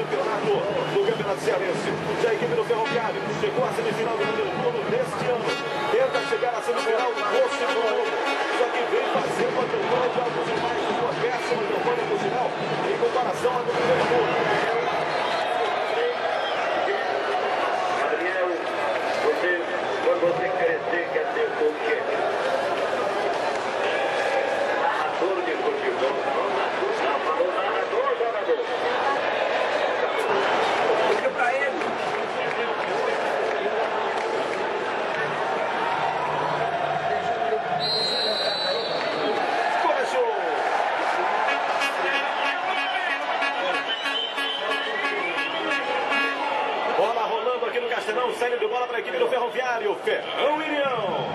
campeonato cearense. Já a equipe do Ferroviário chegou à semifinal do primeiro turno deste ano. Tenta chegar à semifinal do segundo ano. Só que vem fazendo uma campanha de altos e baixos, uma péssima campanha no final em comparação à do primeiro turno. Adriel, quando você crescer, quer ser o quê? Narrador de futebol. Não falou narrador, jogador. Fica pra ele. Começou! Bola rolando aqui no Castelão, saindo de bola para a equipe do Ferroviário. Ferrão União.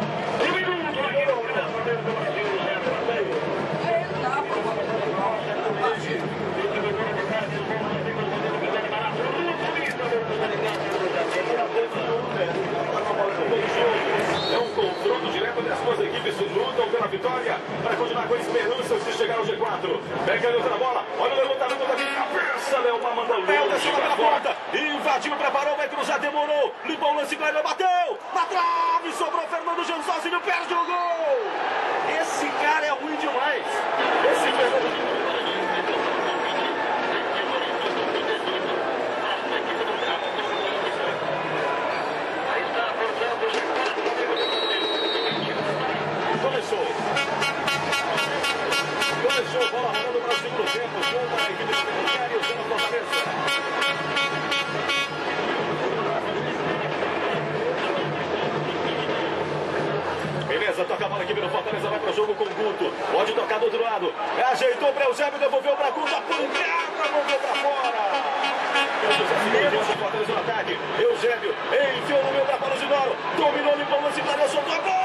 É um confronto direto entre as duas equipes que lutam pela vitória para continuar com esperanças de chegar ao G4. Pega outra bola, olha o levantamento da cabeça, Leomar mandou o Léo desceu pela ponta, invadiu, preparou, vai cruzar, demorou, limpou o lance, Cléber bateu, na trave, sobrou Fernando Jean sozinho, perde o gol. Esse cara é ruim demais. Esse Fernando... Começou, bola rolando para o segundo tempo, gol para a equipe do Ferroviário, usando a Fortaleza. Beleza, toca a bola, a equipe do Fortaleza vai para o jogo com o Guto. Pode tocar do outro lado. Ajeitou para o Eusébio, devolveu para Guto, a pancada, mandou para fora. O Fortaleza no ataque. Eusébio enfiou no meio para Paulo Ginoro. Dominou, limpou o lance, clareou, soltou a bola.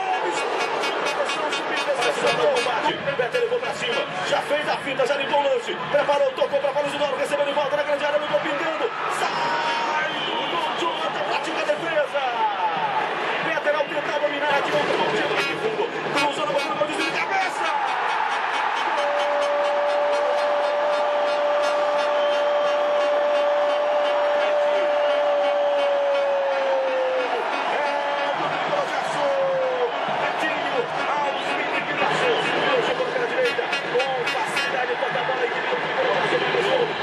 Beto levou pra cima, já fez a fita, já limpou o lance, preparou, tocou pra Paulo Ginoro, recebeu de volta na grande área, não tô pingando, sai do Jonathan, pratica a defesa. Beto ao tentar dominar, atirou para o time de fundo, cruzou na bola do desvio de cabeça.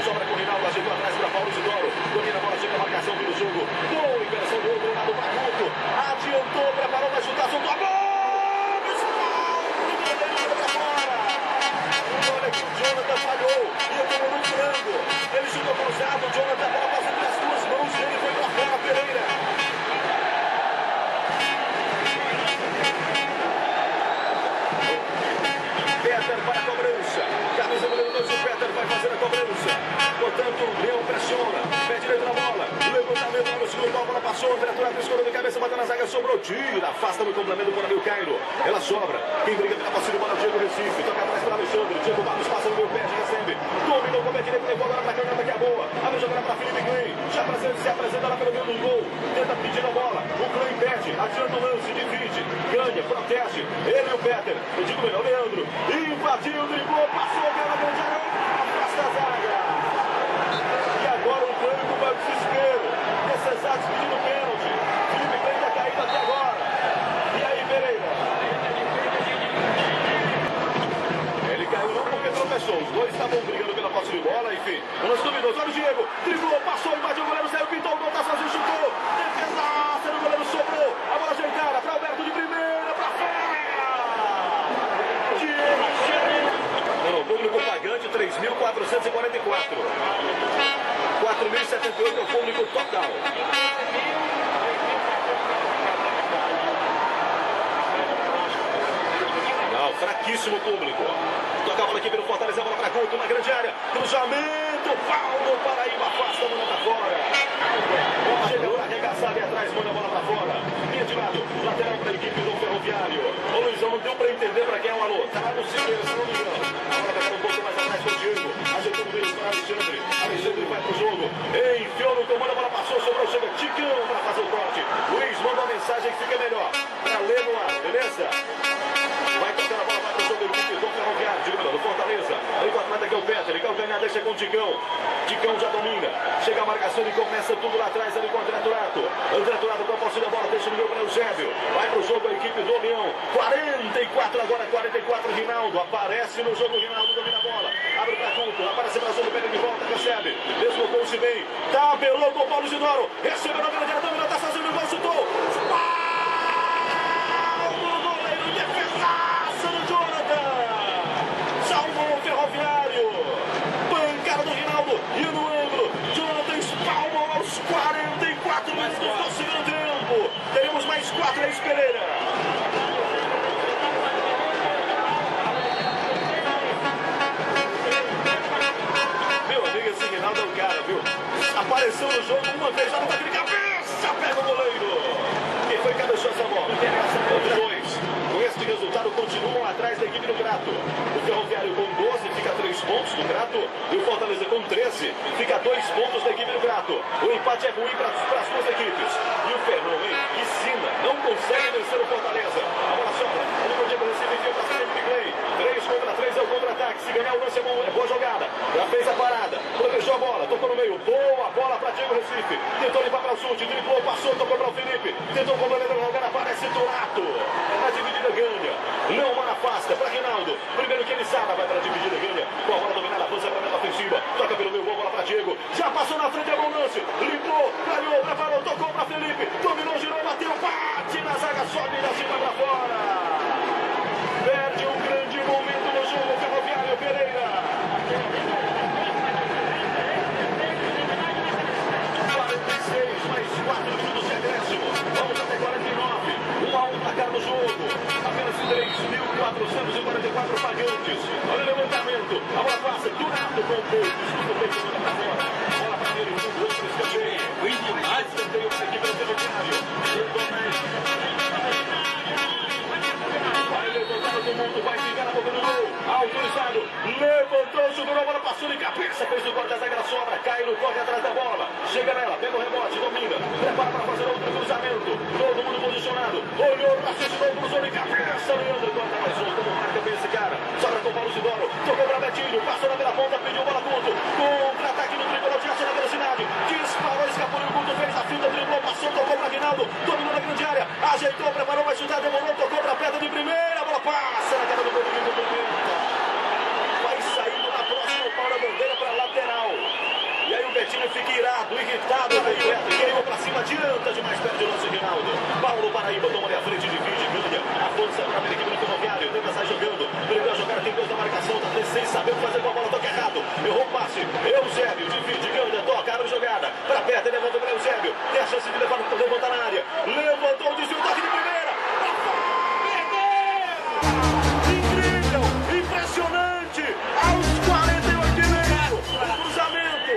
Sobra com o Rinaldo, ajeitou atrás para Paulo Isidoro. Domina a bola, chega a marcação do jogo. Boa liberação do outro lado para Guto. Adiantou, preparou, vai chutar, soltou a bola. Olha que o Jonathan falhou. E acabou no frango. Ele chutou cruzado, o Jonathan, a bola passou pelas duas mãos dele, foi para fora, Pereira. Peter para a cobrança. Camisa número 2, o Peter vai fazer a cobrança. Portanto, o Leão pressiona. Pé direito na bola. Levantamento para o segundo, a bola passou. Temperatura do escuro de cabeça, bateu na zaga, sobrou. Tira, afasta no complemento para o Cairo. Ela sobra. Quem briga pela posse de bola, Diego Recife. Toca atrás para Alexandre. Diego Barros passa no meu pé, já recebe. Dominou com o pé direito, levou agora para a caneta que é boa. Abre jogada para Felipe Klein. Já se apresenta lá pelo meio do gol. Tenta pedir a bola. O Klein pede. Adianta o lance, divide. Ganha, protege. Ele e o Peter. Eu digo melhor, Leandro. Invadiu, driblou, passou pela grande área. Afasta a zaga. E agora o Clânico vai pro desespero. Nesse exato pedindo pênalti. Felipe Klein tá caído até agora. E aí, Pereira? Ele caiu não porque tropeçou. Os dois estavam brigando pela posse de bola, enfim. O lance duvidoso. Olha o Diego. Driblou, passou, invadiu o goleiro, saiu, pintou o gol, tá sozinho, chutou. Defesaça no goleiro, sobrou. A bola ajeitada para Alberto de primeira, para fora. Não, o público pagante 3.444. 4.078 é o público total. Não, fraquíssimo público. Toca a bola aqui pelo Fortaleza, a bola para Guto na grande área. Cruzamento, Paulo Paraíba afasta, manda para fora. Chega para arregaçar ali atrás, manda a bola para fora. Linha de lado, lateral para a equipe do Ferroviário. Ô Luizão, não deu para entender para quem é o alô. Tá lá no Cícero, se não me engano. Agora vai um pouco mais atrás com o Diego. Ajeitando o meio para Alexandre. Alexandre vai pro jogo. Enfiou no comando, a bola passou, sobrou, chega Ticão para fazer o corte. Luiz manda uma mensagem que fica melhor. Para ler no ar, beleza? Vai tocar a bola, vai pro jogo do Ferroviário. Digo, do Fortaleza. Aí o atleta que é o Peter, ele quer o ganhar deixa com o Ticão. Ticão já domina. Chega a marcação e começa tudo lá atrás ali com o André Turato. André Turato com a posse da bola, deixa no meio para o Eusébio. Vai pro jogo a equipe do Leão. 44 agora, 44 Rinaldo. Aparece no jogo, Rinaldo domina a bola. Abre para Couto, aparece para Zolo, pega de volta, recebe. Deslocou-se bem. Tabelou com o Paulo Isidoro. Recebeu na grande área, domina, tá sozinho, gol, chutou. Ferroviário, pancada do Rinaldo e no ângulo, Jonathan espalma aos 44 minutos do segundo tempo. Teremos mais 4, Reis Pereira. Meu amigo, esse Rinaldo é o cara, viu? Apareceu no jogo uma vez, já não tá de cabeça, pega o goleiro. Quem foi que cabeçou essa bola? Os dois. Com este resultado, continuam atrás da equipe do Crato. O Ferroviário com 12 fica 3 pontos do Crato. E o Fortaleza com 13 fica 2 pontos da equipe do Crato. O empate é ruim para as duas equipes. E o Ferrão, hein? Ensina, não consegue vencer o Fortaleza. A bola sobra. O número de Recife envia para cima de Clay. 3 contra 3 é o contra-ataque. Se ganhar o lance é boa jogada. Já fez a parada. Protegeu a bola. Tocou no meio. Boa bola para Diego Recife. Tentou limpar para o chute. Driblou, passou, tocou para o Felipe. Tentou complementar a jogada. Aparece Turato. Na dividida ganha. Não afasta para Rinaldo. Primeiro que ele sabe, vai para a dividida ganha. Com a bola dominada, avança para a meta ofensiva. Toca pelo meio, bola para Diego. Já passou na frente, é bom lance. Limpou, ganhou, preparou, tocou para Felipe. Dominou, girou, bateu, bate na zaga, sobe da cima para fora. Perde um grande momento no jogo, Ferroviário Pereira. 46 mais 4 minutos de acréscimo. Vamos até 49. 1-1 placar no jogo. Apenas 3.444 pagantes. Olha o levantamento. A bola passa. Turato com o gol. Escuta o peito para fora. Bola para ele. Um outro escanteio. Escanteio para a equipe do Ferroviário. Vai levantar todo mundo. Vai ficar na boca do gol. Autorizado. Levantou, jogou a bola, passou de cabeça. Fez o corte da zaga, sobra. Cai no corte atrás da bola. Chega nela. Pega o rebote. Domina. Prepara para fazer outro cruzamento. Todo mundo posicionado. Olhou, raciocinou, cruzou de cabeça. Leandro corta mais um. Como marca bem esse cara. Sobra com o Paulo Isidoro. Tocou para Betinho. Passou na pela ponta. Pediu bola curto. Contra-ataque no tricolor. Diante na velocidade. Disparou, escapou no curto. Fez a finta, driblou, passou, tocou para Rinaldo. Dominou na grande área. Ajeitou, preparou, vai chutar, demorou. Tocou para a pedra de primeira. A bola passa na cara do gol. Vai saindo na próxima. O Paulo Bandeira para lateral. E aí o Betinho fica irado, irritado, ganhou pra cima, adianta demais, perde o lance Rinaldo. Paulo Paraíba toma ali a frente, divide, ganha. Afonso para a equipe do Ferroviário, tenta sair jogando. Primeiro a jogada, tem dois da marcação, tá sem saber o que fazer com a bola, toca errado. Errou o passe, Eusébio, divide, ganha, toca, abre jogada. Pra perto, ele levanta para Eusébio. Tem a chance de levantar na área. Levantou o desvio, toque de primeira. Incrível, impressionante. Aos 48 e meio, o cruzamento.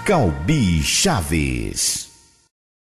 Calbi Chaves.